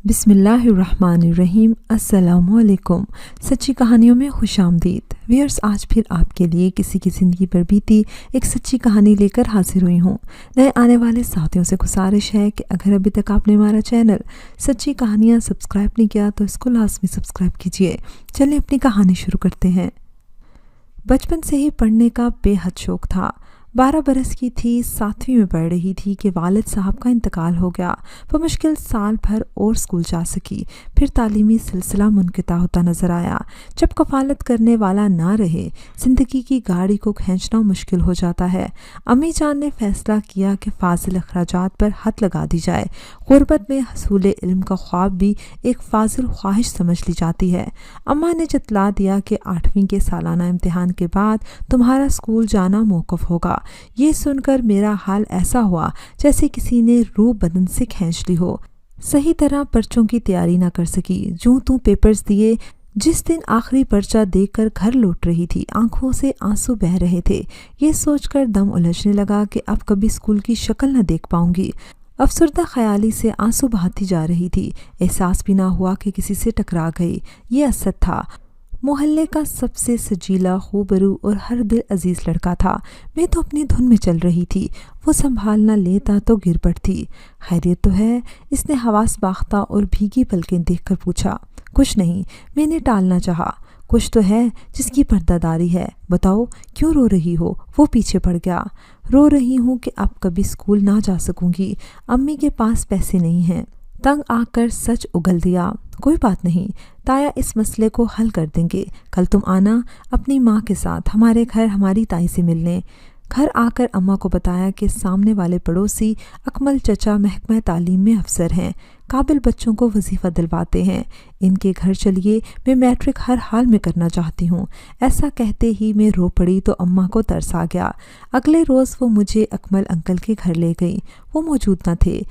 بسم اللہ الرحمن الرحیم۔ السلام علیکم۔ سچی کہانیوں میں خوش آمدید ویئرس۔ آج پھر آپ کے لیے کسی کی زندگی پر بیتی ایک سچی کہانی لے کر حاضر ہوئی ہوں۔ نئے آنے والے ساتھیوں سے گزارش ہے کہ اگر ابھی تک آپ نے ہمارا چینل سچی کہانیاں سبسکرائب نہیں کیا تو اس کو لازمی سبسکرائب کیجیے۔ چلیں اپنی کہانی شروع کرتے ہیں۔ بچپن سے ہی پڑھنے کا بے حد شوق تھا۔ 12 برس کی تھی، 7ویں میں پڑھ رہی تھی کہ والد صاحب کا انتقال ہو گیا۔ بمشکل سال بھر اور اسکول جا سکی، پھر تعلیمی سلسلہ منقطع ہوتا نظر آیا۔ جب کفالت کرنے والا نہ رہے، زندگی کی گاڑی کو کھینچنا مشکل ہو جاتا ہے۔ امی جان نے فیصلہ کیا کہ فاضل اخراجات پر حد لگا دی جائے۔ غربت میں حصول علم کا خواب بھی ایک فاضل خواہش سمجھ لی جاتی ہے۔ اماں نے جتلا دیا کہ 8ویں کے سالانہ امتحان کے بعد تمہارا اسکول جانا موقوف ہوگا۔ یہ سن کر میرا حال ایسا ہوا جیسے کسی نے روح بدن سے کھینچ لی ہو۔ صحیح طرح پرچوں کی تیاری نہ کر سکی، جوں توں پیپرز دیے۔ جس دن آخری پرچہ دیکھ کر گھر لوٹ رہی تھی، آنکھوں سے آنسو بہہ رہے تھے۔ یہ سوچ کر دم الجھنے لگا کہ اب کبھی اسکول کی شکل نہ دیکھ پاؤں گی۔ افسردہ خیالی سے آنسو بہاتی جا رہی تھی۔ احساس بھی نہ ہوا کہ کسی سے ٹکرا گئی۔ یہ اسد تھا، محلے کا سب سے سجیلا، خوبرو اور ہر دل عزیز لڑکا تھا۔ میں تو اپنی دھن میں چل رہی تھی، وہ سنبھال نہ لیتا تو گر پڑتی۔ خیریت تو ہے؟ اس نے حواس باختہ اور بھیگی پلکیں دیکھ کر پوچھا۔ کچھ نہیں، میں نے ٹالنا چاہا۔ کچھ تو ہے جس کی پردہ داری ہے، بتاؤ کیوں رو رہی ہو؟ وہ پیچھے پڑ گیا۔ رو رہی ہوں کہ اب کبھی اسکول نہ جا سکوں گی، امی کے پاس پیسے نہیں ہیں۔ تنگ آ کر سچ اگل دیا۔ کوئی بات نہیں، تایا اس مسئلے کو حل کر دیں گے۔ کل تم آنا اپنی ماں کے ساتھ ہمارے گھر ہماری تائی سے ملنے۔ گھر آ کر اماں کو بتایا کہ سامنے والے پڑوسی اکمل چچا محکمہ تعلیم میں افسر ہیں، قابل بچوں کو وظیفہ دلواتے ہیں۔ ان کے گھر چلیے، میں میٹرک ہر حال میں کرنا چاہتی ہوں۔ ایسا کہتے ہی میں رو پڑی تو اماں کو ترس آ گیا۔ اگلے روز وہ مجھے اکمل انکل کے گھر لے گئی۔ وہ موجود نہ تھے،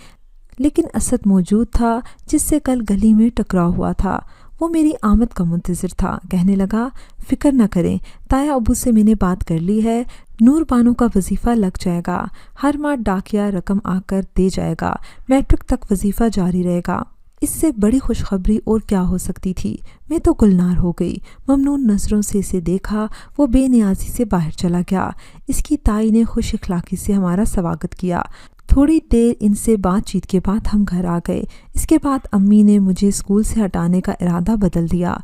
لیکن اسد موجود تھا جس سے کل گلی میں ٹکراؤ ہوا تھا۔ وہ میری آمد کا منتظر تھا۔ کہنے لگا، فکر نہ کریں، تایا ابو سے میں نے بات کر لی ہے، نور بانو کا وظیفہ لگ جائے گا۔ ہر ماہ ڈاکیا رقم آ کر دے جائے گا، میٹرک تک وظیفہ جاری رہے گا۔ اس سے بڑی خوشخبری اور کیا ہو سکتی تھی؟ میں تو گلنار ہو گئی۔ ممنون نظروں سے اسے دیکھا، وہ بے نیازی سے باہر چلا گیا۔ اس کی تائی نے خوش اخلاقی سے ہمارا سواگت کیا۔ تھوڑی دیر ان سے بات چیت کے بعد ہم گھر آ گئے۔ اس کے بعد امی نے مجھے اسکول سے ہٹانے کا ارادہ بدل دیا۔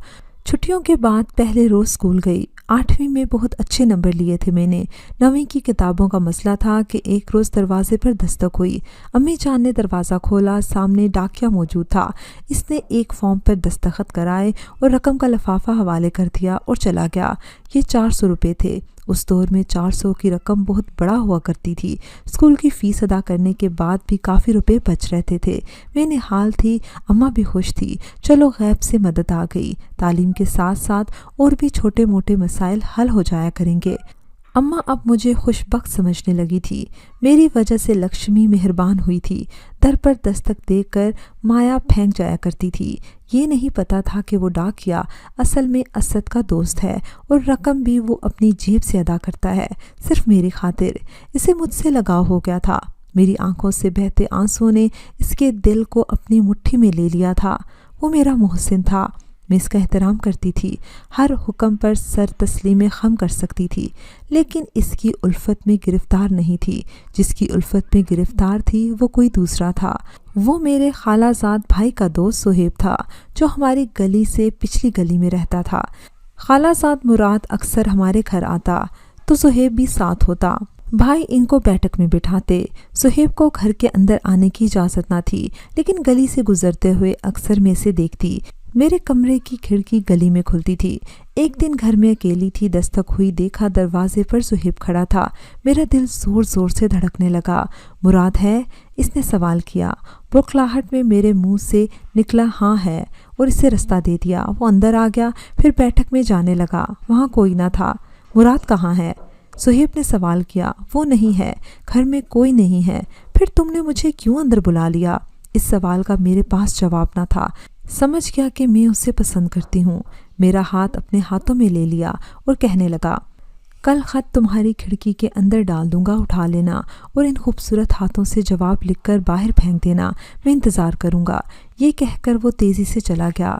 چھٹیوں کے بعد پہلے روز اسکول گئی۔ 8ویں میں بہت اچھے نمبر لیے تھے میں نے۔ 9ویں کی کتابوں کا مسئلہ تھا کہ ایک روز دروازے پر دستک ہوئی۔ امی جان نے دروازہ کھولا، سامنے ڈاکیا موجود تھا۔ اس نے ایک فارم پر دستخط کرائے اور رقم کا لفافہ حوالے کر دیا اور چلا گیا۔ یہ 400 روپے تھے۔ اس دور میں 400 کی رقم بہت بڑا ہوا کرتی تھی۔ اسکول کی فیس ادا کرنے کے بعد بھی کافی روپے بچ رہتے تھے۔ میں نحال تھی، اماں بھی خوش تھی۔ چلو غیب سے مدد آ گئی، تعلیم کے ساتھ ساتھ اور بھی چھوٹے موٹے مسائل حل ہو جایا کریں گے۔ اماں اب مجھے خوش بخت سمجھنے لگی تھی۔ میری وجہ سے لکشمی مہربان ہوئی تھی۔ در پر دستک دے کر مایا پھینک جایا کرتی تھی۔ یہ نہیں پتا تھا کہ وہ ڈاکیا اصل میں اسد کا دوست ہے اور رقم بھی وہ اپنی جیب سے ادا کرتا ہے، صرف میری خاطر۔ اسے مجھ سے لگاؤ ہو گیا تھا۔ میری آنکھوں سے بہتے آنسوں نے اس کے دل کو اپنی مٹھی میں لے لیا تھا۔ وہ میرا محسن تھا، میں اس کا احترام کرتی تھی، ہر حکم پر سر تسلیم خم کر سکتی تھی، لیکن اس کی الفت میں گرفتار نہیں تھی۔ جس کی الفت میں گرفتار تھی وہ کوئی دوسرا تھا۔ وہ میرے خالہ زاد بھائی کا دوست سہیب تھا، جو ہماری گلی سے پچھلی گلی میں رہتا تھا۔ خالہ زاد مراد اکثر ہمارے گھر آتا تو سہیب بھی ساتھ ہوتا۔ بھائی ان کو بیٹھک میں بٹھاتے۔ سہیب کو گھر کے اندر آنے کی اجازت نہ تھی، لیکن گلی سے گزرتے ہوئے اکثر میں سے دیکھتی۔ میرے کمرے کی کھڑکی گلی میں کھلتی تھی۔ ایک دن گھر میں اکیلی تھی، دستک ہوئی، دیکھا دروازے پر سہیب کھڑا تھا۔ میرا دل زور زور سے دھڑکنے لگا۔ مراد ہے؟ اس نے سوال کیا۔ بوکھلاہٹ میں میرے منہ سے نکلا ہاں ہے اور اسے رستہ دے دیا۔ وہ اندر آ گیا، پھر بیٹھک میں جانے لگا۔ وہاں کوئی نہ تھا۔ مراد کہاں ہے؟ سہیب نے سوال کیا۔ وہ نہیں ہے، گھر میں کوئی نہیں ہے۔ پھر تم نے مجھے کیوں اندر بلا لیا؟ اس سوال کا میرے پاس جواب نہ تھا۔ سمجھ گیا کہ میں اسے پسند کرتی ہوں۔ میرا ہاتھ اپنے ہاتھوں میں لے لیا اور کہنے لگا، कल ख़त तुम्हारी खिड़की के अंदर डाल दूंगा, उठा लेना और इन खूबसूरत हाथों से जवाब लिखकर बाहर फेंक देना, मैं इंतज़ार करूंगा। ये कहकर वो तेज़ी से चला गया।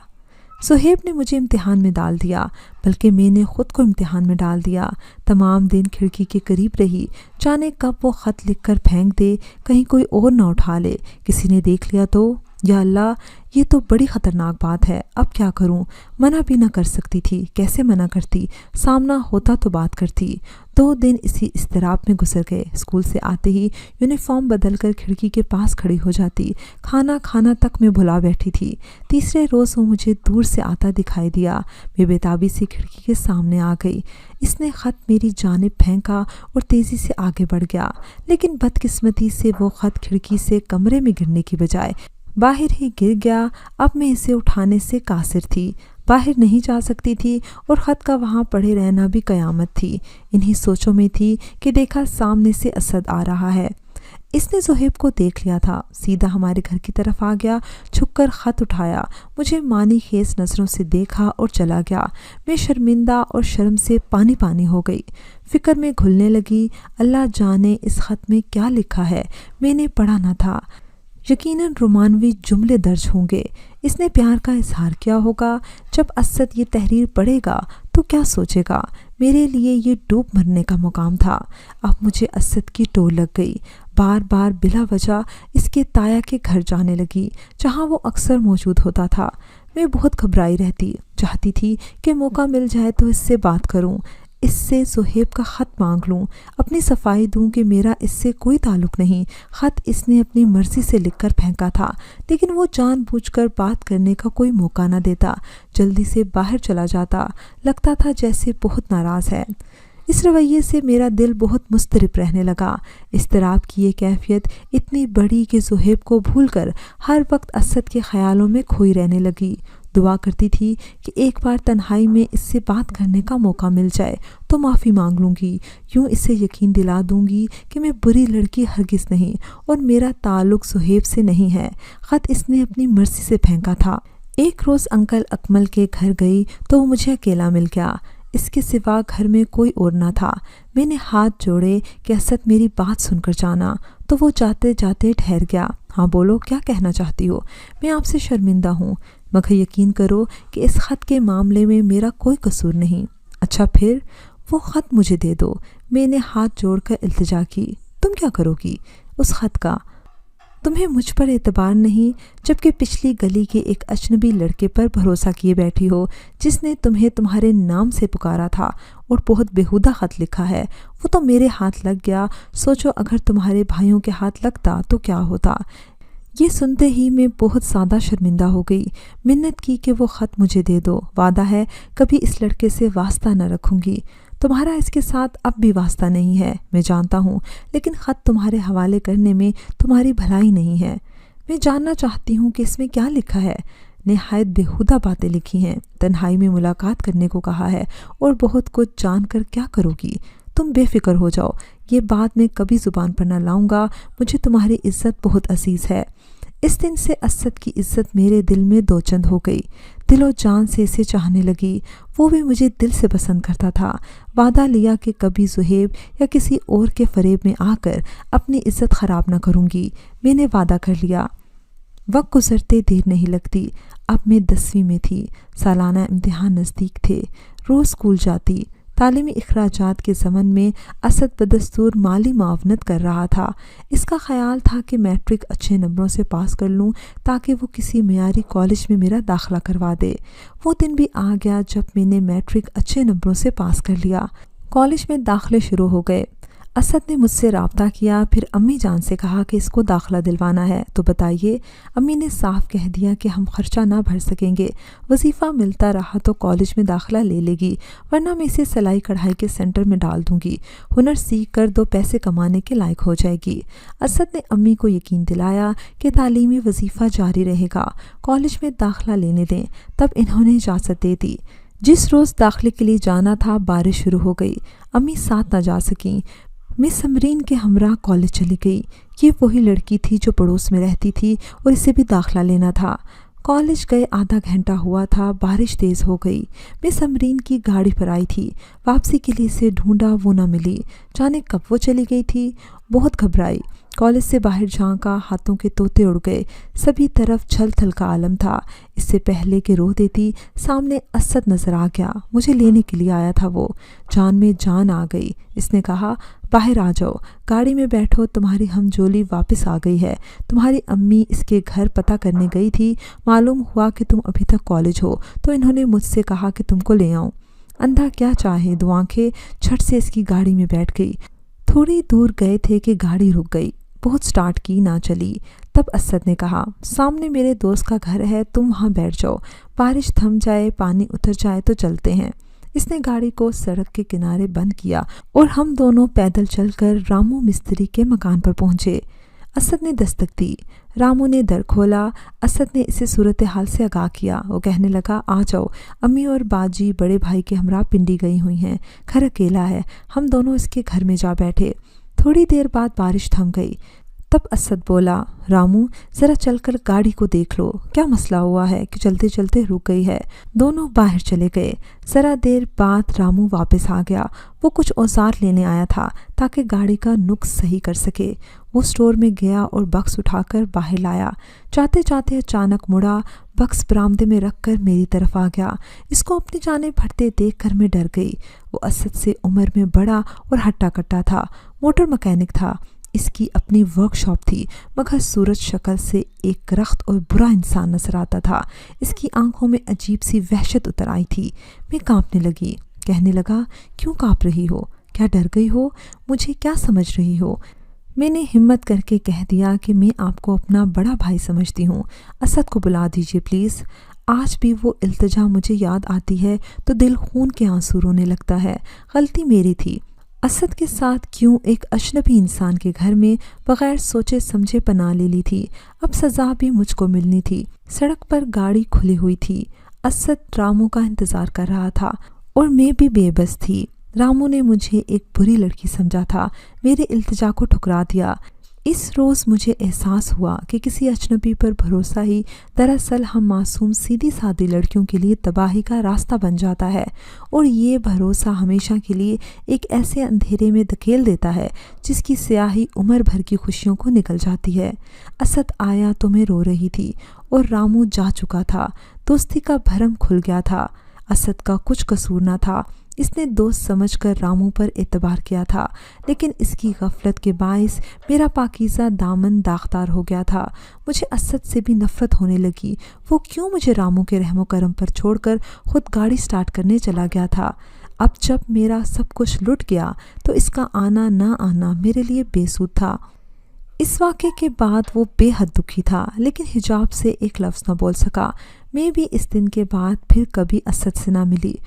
सुहेब ने मुझे इम्तिहान में डाल दिया, बल्कि मैंने ख़ुद को इम्तिहान में डाल दिया। तमाम दिन खिड़की के करीब रही, जाने कब वो ख़त लिखकर फेंक दे, कहीं कोई और ना उठा ले, किसी ने देख लिया तो। या अल्लाह, ये तो बड़ी ख़तरनाक बात है। अब क्या करूं? मना भी ना कर सकती थी। कैसे मना करती? सामना होता तो बात करती। 2 दिन इसी इज़्तिराब में गुजर गए। स्कूल से आते ही यूनिफॉर्म बदलकर खिड़की के पास खड़ी हो जाती। खाना खाना तक मैं भुला बैठी थी। तीसरे रोज़ वो मुझे दूर से आता दिखाई दिया। मैं बेताबी से खिड़की के सामने आ गई। इसने ख़त मेरी जानिब फेंका और तेज़ी से आगे बढ़ गया, लेकिन बदकिस्मती से वो ख़त खिड़की से कमरे में गिरने की बजाय बाहर ही गिर गया। अब मैं इसे उठाने से कासिर थी, बाहर नहीं जा सकती थी और ख़त का वहाँ पड़े रहना भी क़यामत थी। इन्हीं सोचों में थी कि देखा सामने से असद आ रहा है। इसने ज़ुहैब को देख लिया था, सीधा हमारे घर की तरफ आ गया। छुपकर ख़त उठाया, मुझे मानी खेज नज़रों से देखा और चला गया। मैं शर्मिंदा और शर्म से पानी पानी हो गई। फ़िक्र में घुलने लगी। अल्लाह जाने इस ख़त में क्या लिखा है, मैंने पढ़ा न था। यकीनन रोमानवी जुमले दर्ज होंगे। इसने प्यार का इजहार किया होगा। जब असद ये तहरीर पढ़ेगा तो क्या सोचेगा? मेरे लिए ये डूब मरने का मुकाम था। अब मुझे असद की टोल लग गई। बार बार बिला वजह इसके ताया के घर जाने लगी, जहाँ वो अक्सर मौजूद होता था। मैं बहुत घबराई रहती, चाहती थी कि मौका मिल जाए तो इससे बात करूं, इससे ज़ुहैब का ख़त मांग लूं, अपनी सफाई दूं कि मेरा इससे कोई ताल्लुक़ नहीं। ख़त इसने अपनी मर्ज़ी से लिखकर फेंका था, लेकिन वो जानबूझकर बात करने का कोई मौका न देता। जल्दी से बाहर चला जाता। लगता था जैसे बहुत नाराज़ है। इस रवैये से मेरा दिल बहुत मुस्तरिब रहने लगा। इज़्तिराब की ये कैफियत इतनी बड़ी कि ज़ुहैब को भूलकर हर वक्त असद के ख़यालों में खोई रहने लगी। दुआ करती थी कि एक बार तन्हाई में इससे बात करने का मौका मिल जाए तो माफ़ी मांग लूँगी। यूँ इसे यकीन दिला दूँगी कि मैं बुरी लड़की हरगिज़ नहीं और मेरा ताल्लुक़ ज़ुहैब से नहीं है। ख़त इसने अपनी मर्ज़ी से फेंका था। एक रोज़ अंकल अकमल के घर गई तो वो मुझे अकेला मिल गया। इसके सिवा घर में कोई और न था। मैंने हाथ जोड़े कि असद मेरी बात सुनकर जाना, तो वो जाते जाते ठहर गया। हाँ बोलो, क्या कहना चाहती हो? मैं आपसे शर्मिंदा हूँ, मगर यकीन करो कि इस ख़त के मामले में मेरा कोई कसूर नहीं। अच्छा फिर? वो ख़त मुझे दे दो। मैंने हाथ जोड़कर इल्तिजा की। तुम क्या करोगी उस ख़त का? तुम्हें मुझ पर एतबार नहीं, जबकि पिछली गली के एक अजनबी लड़के पर भरोसा किए बैठी हो, जिसने तुम्हें तुम्हारे नाम से पुकारा था और बहुत बेहुदा ख़त लिखा है। वो तो मेरे हाथ लग गया। सोचो अगर तुम्हारे भाइयों के हाथ लगता तो क्या होता। ये सुनते ही मैं बहुत ज़्यादा शर्मिंदा हो गई। मिन्नत की कि वो ख़त मुझे दे दो। वादा है कभी इस लड़के से वास्ता न रखूँगी। तुम्हारा इसके साथ अब भी वास्ता नहीं है, मैं जानता हूँ, लेकिन ख़त तुम्हारे हवाले करने में तुम्हारी भलाई नहीं है। मैं जानना चाहती हूँ कि इसमें क्या लिखा है। निहायत बेहुदा बातें लिखी हैं। तन्हाई में मुलाकात करने को कहा है और बहुत कुछ जानकर क्या करोगी? तुम बेफिक्र हो जाओ, ये बात मैं कभी ज़ुबान पर न लाऊंगा। मुझे तुम्हारी इज़्ज़त बहुत अजीज़ है। इस दिन से असद की इज़्ज़त मेरे दिल में दोचंद हो गई। दिलो जान से इसे चाहने लगी। वो भी मुझे दिल से पसंद करता था। वादा लिया कि कभी ज़ुहैब या किसी और के फ़रेब में आकर अपनी इज़्ज़त ख़राब न करूँगी। मैंने वादा कर लिया। वक्त गुज़रते देर नहीं लगती। अब मैं 10वीं में थी। सालाना इम्तिहान नज़दीक थे। रोज़ स्कूल जाती। तालीमी अखराजात के ज़मन में असद बदस्तूर माली मुआवनत कर रहा था। इसका ख़याल था कि मैट्रिक अच्छे नंबरों से पास कर लूँ ताकि वो किसी मयारी कॉलेज में मेरा दाखिला करवा दे। वो दिन भी आ गया जब मैंने मैट्रिक अच्छे नंबरों से पास कर लिया। कॉलेज में दाखिले शुरू हो गए। असद ने मुझसे रब्ता किया, फिर अम्मी जान से कहा कि इसको दाखिला दिलवाना है। तो बताइए, अम्मी ने साफ कह दिया कि हम खर्चा ना भर सकेंगे। वजीफ़ा मिलता रहा तो कॉलेज में दाखिला ले लेगी, वरना मैं इसे सिलाई कढ़ाई के सेंटर में डाल दूंगी। हुनर सीख कर 2 पैसे कमाने के लायक हो जाएगी। असद ने अम्मी को यकीन दिलाया कि तालीमी वजीफ़ा जारी रहेगा, कॉलेज में दाखिला लेने दें। तब इन्होंने इजाज़त दे दी। जिस रोज़ दाखिले के लिए जाना था बारिश शुरू हो गई। अम्मी साथ न जा सकीं। मैं समरीन के हमरा कॉलेज चली गई। ये वही लड़की थी जो पड़ोस में रहती थी और इसे भी दाखिला लेना था। कॉलेज गए आधा घंटा हुआ था, बारिश तेज़ हो गई। मैं समरीन की गाड़ी पर आई थी। वापसी के लिए इसे ढूंढा, वो ना मिली। जाने कब वो चली गई थी। बहुत घबराई। कॉलेज से बाहर झांका, हाथों के तोते उड़ गए। सभी तरफ छल थल का आलम था। इससे पहले कि रो देती, सामने असद नजर आ गया। मुझे लेने के लिए आया था वो। जान में जान आ गई। इसने कहा, बाहर आ जाओ, गाड़ी में बैठो, तुम्हारी हमजोली वापस आ गई है। तुम्हारी अम्मी इसके घर पता करने गई थी। मालूम हुआ कि तुम अभी तक कॉलेज हो, तो इन्होंने मुझसे कहा कि तुमको ले आऊं। अंधा क्या चाहे, दो आंखें झट से इसकी गाड़ी में बैठ गई। थोड़ी दूर गए थे कि गाड़ी रुक गई। बहुत स्टार्ट की, ना चली। तब असद ने कहा, सामने मेरे दोस्त का घर है, तुम वहाँ बैठ जाओ। बारिश थम जाए, पानी उतर जाए तो चलते हैं। इसने गाड़ी को सड़क के किनारे बंद किया और हम दोनों पैदल चलकर रामू मिस्त्री के मकान पर पहुंचे। असद ने दस्तक दी। रामू ने दर खोला। असद ने इसे सूरत हाल से आगाह किया। वो कहने लगा, आ जाओ, अम्मी और बाजी बड़े भाई के हमरा पिंडी गई हुई हैं। घर अकेला है। हम दोनों इसके घर में जा बैठे। थोड़ी देर बाद बारिश थम गई। तब असद बोला, रामू ज़रा चलकर गाड़ी को देख लो, क्या मसला हुआ है कि चलते चलते रुक गई है। दोनों बाहर चले गए। ज़रा देर बाद रामू वापस आ गया। वो कुछ औजार लेने आया था ताकि गाड़ी का नुक्स सही कर सके। वो स्टोर में गया और बक्स उठाकर बाहर लाया। जाते जाते अचानक मुड़ा, बक्स बरामदे में रखकर मेरी तरफ आ गया। इसको अपनी जानें भरते देखकर मैं डर गई। वो असद से उम्र में बड़ा और हट्टा कट्टा था। मोटर मैकेनिक था। इसकी अपनी वर्कशॉप थी, मगर सूरज शक्ल से एक रख्त और बुरा इंसान नजर आता था। इसकी आंखों में अजीब सी वहशत उतर आई थी। मैं कांपने लगी। कहने लगा, क्यों कांप रही हो? क्या डर गई हो? मुझे क्या समझ रही हो? मैंने हिम्मत करके कह दिया कि मैं आपको अपना बड़ा भाई समझती हूँ। असद को बुला दीजिए प्लीज़। आज भी वो इल्तिजा मुझे याद आती है तो दिल खून के आंसू रोने लगता है। गलती मेरी थी। असद के साथ क्यों एक अजनबी इंसान के घर में बगैर सोचे समझे पनाह ले ली थी। अब सज़ा भी मुझको मिलनी थी। सड़क पर गाड़ी खुली हुई थी। असद रामू का इंतज़ार कर रहा था और मैं भी बेबस थी। रामू ने मुझे एक बुरी लड़की समझा था, मेरे इल्तिजा को ठुकरा दिया। इस रोज़ मुझे एहसास हुआ कि किसी अजनबी पर भरोसा ही दरअसल हम मासूम सीधी सादी लड़कियों के लिए तबाही का रास्ता बन जाता है, और ये भरोसा हमेशा के लिए एक ऐसे अंधेरे में धकेल देता है जिसकी स्याही उम्र भर की खुशियों को निकल जाती है। असद आया तो मैं रो रही थी और रामू जा चुका था। दोस्ती का भरम खुल गया था। असद का कुछ कसूर न था। इसने दोस्त समझकर रामू पर एतबार किया था, लेकिन इसकी गफलत के बाइस मेरा पाकीज़ा दामन दागदार हो गया था। मुझे असद से भी नफ़रत होने लगी। वो क्यों मुझे रामू के रहमो करम पर छोड़कर खुद गाड़ी स्टार्ट करने चला गया था। अब जब मेरा सब कुछ लुट गया तो इसका आना ना आना मेरे लिए बेसूद था। इस वाक़े के बाद वो बेहद दुखी था, लेकिन हिजाब से एक लफ्ज़ न बोल सका। मैं भी इस दिन के बाद फिर कभी असद से ना मिली।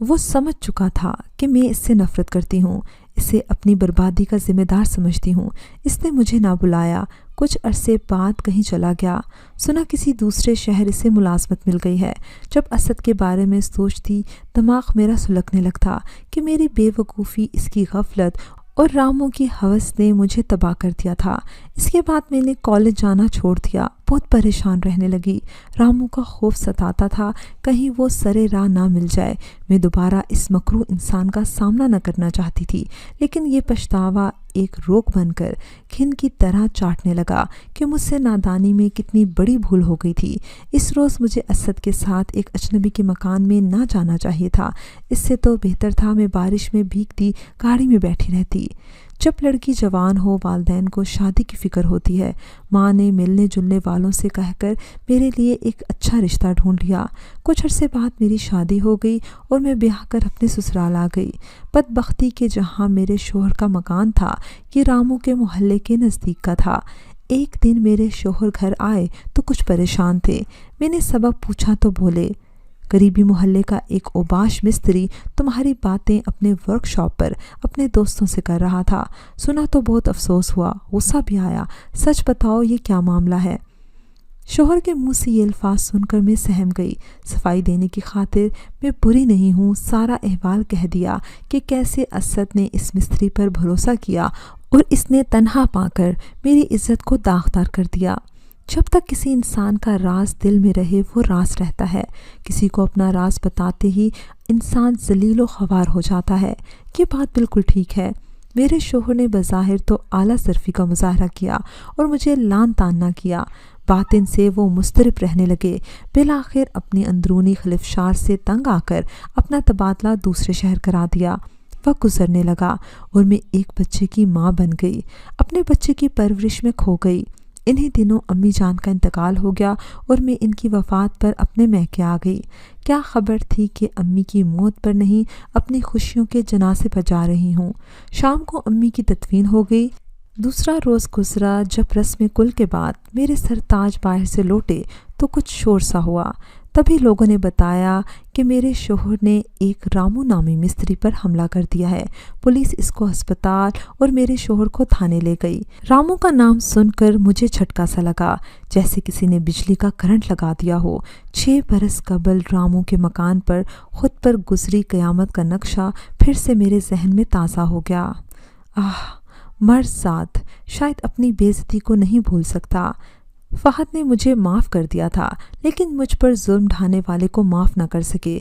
वो समझ चुका था कि मैं इससे नफ़रत करती हूँ, इसे अपनी बर्बादी का ज़िम्मेदार समझती हूँ। इसने मुझे ना बुलाया। कुछ अरसे बाद कहीं चला गया। सुना किसी दूसरे शहर इसे मुलाजमत मिल गई है। जब असद के बारे में सोचती दिमाग मेरा सुलगने लगता कि मेरी बेवकूफ़ी, इसकी गफलत और रामू की हवस ने मुझे तबाह कर दिया था। इसके बाद मैंने कॉलेज जाना छोड़ दिया। बहुत परेशान रहने लगी। रामू का खौफ सताता था कहीं वो सरे राह ना मिल जाए। मैं दोबारा इस मकरू इंसान का सामना न करना चाहती थी, लेकिन ये पछतावा एक रोक बनकर घिन की तरह चाटने लगा कि मुझसे नादानी में कितनी बड़ी भूल हो गई थी। इस रोज़ मुझे असद के साथ एक अजनबी के मकान में ना जाना चाहिए था। इससे तो बेहतर था मैं बारिश में भीगती गाड़ी में बैठी रहती। जब लड़की जवान हो, वालदैन को शादी की फ़िक्र होती है। माँ ने मिलने जुलने वालों से कहकर मेरे लिए एक अच्छा रिश्ता ढूंढ लिया। कुछ अरसे बाद मेरी शादी हो गई और मैं ब्याह कर अपने ससुराल आ गई। बदबख्ती के जहाँ मेरे शोहर का मकान था, ये रामू के मोहल्ले के नज़दीक का था। एक दिन मेरे शोहर घर आए तो कुछ परेशान थे। मैंने सबब पूछा तो बोले, करीबी मोहल्ले का एक ओबाश मिस्त्री तुम्हारी बातें अपने वर्कशॉप पर अपने दोस्तों से कर रहा था। सुना तो बहुत अफसोस हुआ, गुस्सा भी आया। सच बताओ ये क्या मामला है? शोहर के मुंह से ये अल्फाज सुनकर मैं सहम गई। सफाई देने की खातिर मैं बुरी नहीं हूँ। सारा अहवाल कह दिया कि कैसे असद ने इस मिस्त्री पर भरोसा किया और इसने तन्हा पाकर मेरी इज्जत को दागदार कर दिया। जब तक किसी इंसान का राज दिल में रहे वो राज रहता है। किसी को अपना राज बताते ही इंसान जलील व ख्वार हो जाता है। ये बात बिल्कुल ठीक है। मेरे शोहर ने बज़ाहिर तो आला सर्फी का मुजाहरा किया और मुझे लान तान ना किया। बातिन से वो मुस्तरिब रहने लगे। बिलाखिर अपनी अंदरूनी खलिफशार से तंग आकर अपना तबादला दूसरे शहर करा दिया। वक्त गुजरने लगा और मैं एक बच्चे की माँ बन गई। अपने बच्चे की परवरिश में खो गई। इन्हीं दिनों अम्मी जान का इंतकाल हो गया और मैं इनकी वफ़ात पर अपने मैके आ गई। क्या खबर थी कि अम्मी की मौत पर नहीं, अपनी खुशियों के जनाजे पर जा रही हूँ। शाम को अम्मी की तदफीन हो गई। दूसरा रोज़ गुजरा। जब रस्म कुल के बाद मेरे सरताज बाहर से लौटे तो कुछ शोर सा हुआ। तभी लोगों ने बताया कि मेरे शोहर ने एक रामू नामी मिस्त्री पर हमला कर दिया है। पुलिस इसको अस्पताल और मेरे शोहर को थाने ले गई। रामू का नाम सुनकर मुझे झटका सा लगा, जैसे किसी ने बिजली का करंट लगा दिया हो। 6 बरस कबल रामू के मकान पर खुद पर गुजरी क़यामत का नक्शा फिर से मेरे जहन में ताज़ा हो गया। मर्ज़ाद शायद अपनी बेइज्जती को नहीं भूल सकता। फ़हद ने मुझे माफ़ कर दिया था, लेकिन मुझ पर जुल्म ढाने वाले को माफ़ न कर सके।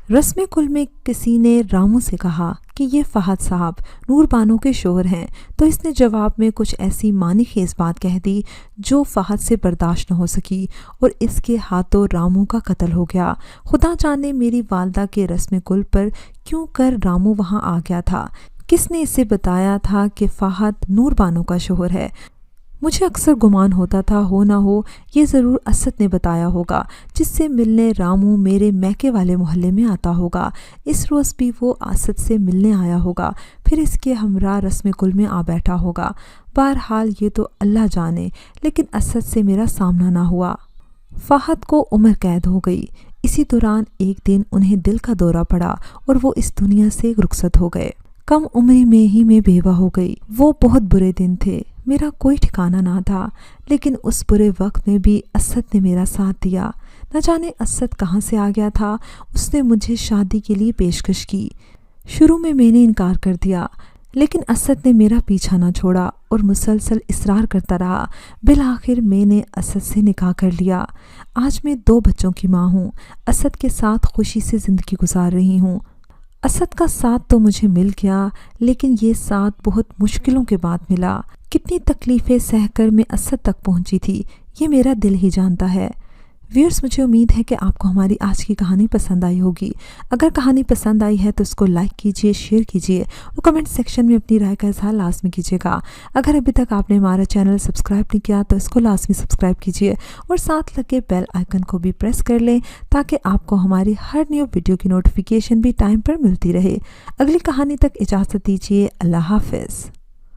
रस्म कुल में किसी ने रामू से कहा कि ये फ़हद साहब नूर बानो के शोहर हैं, तो इसने जवाब में कुछ ऐसी मानी खेज बात कह दी जो फ़हद से बर्दाश्त न हो सकी और इसके हाथों रामू का कत्ल हो गया। खुदा जाने मेरी वालदा के रस्म कुल पर क्यों कर रामू वहाँ आ गया था। किसने इसे बताया था कि फ़हद नूर बानो का शोहर है। मुझे अक्सर गुमान होता था हो ना हो ये ज़रूर असद ने बताया होगा, जिससे मिलने रामू मेरे मैके वाले मोहल्ले में आता होगा। इस रोज़ भी वो असद से मिलने आया होगा, फिर इसके हमरा रस्म कुल में आ बैठा होगा। बहरहाल ये तो अल्लाह जाने, लेकिन असद से मेरा सामना ना हुआ। फ़हद को उम्र कैद हो गई। इसी दौरान एक दिन उन्हें दिल का दौरा पड़ा और वो इस दुनिया से रुखसत हो गए। कम उम्र में ही मैं बेवा हो गई। वो बहुत बुरे दिन थे। मेरा कोई ठिकाना ना था, लेकिन उस बुरे वक्त में भी असद ने मेरा साथ दिया। न जाने असद कहाँ से आ गया था। उसने मुझे शादी के लिए पेशकश की। शुरू में मैंने इनकार कर दिया, लेकिन असद ने मेरा पीछा ना छोड़ा और मुसलसल इसरार करता रहा। बिलाखिर मैंने असद से निकाह कर लिया। आज मैं 2 बच्चों की माँ हूँ। असद के साथ खुशी से ज़िंदगी गुजार रही हूँ। असद का साथ तो मुझे मिल गया, लेकिन ये साथ बहुत मुश्किलों के बाद मिला। कितनी तकलीफ़ें सहकर मैं असद तक पहुंची थी, ये मेरा दिल ही जानता है। व्यूअर्स, मुझे उम्मीद है कि आपको हमारी आज की कहानी पसंद आई होगी। अगर कहानी पसंद आई है तो इसको लाइक कीजिए, शेयर कीजिए और कमेंट सेक्शन में अपनी राय का इज़हार लाजमी कीजिएगा। अगर अभी तक आपने हमारा चैनल सब्सक्राइब नहीं किया तो इसको लाजमी सब्सक्राइब कीजिए और साथ लगे बेल आइकन को भी प्रेस कर लें, ताकि आपको हमारी हर न्यू वीडियो की नोटिफिकेशन भी टाइम पर मिलती रहे। अगली कहानी तक इजाज़त दीजिए। अल्लाह हाफ़िज़।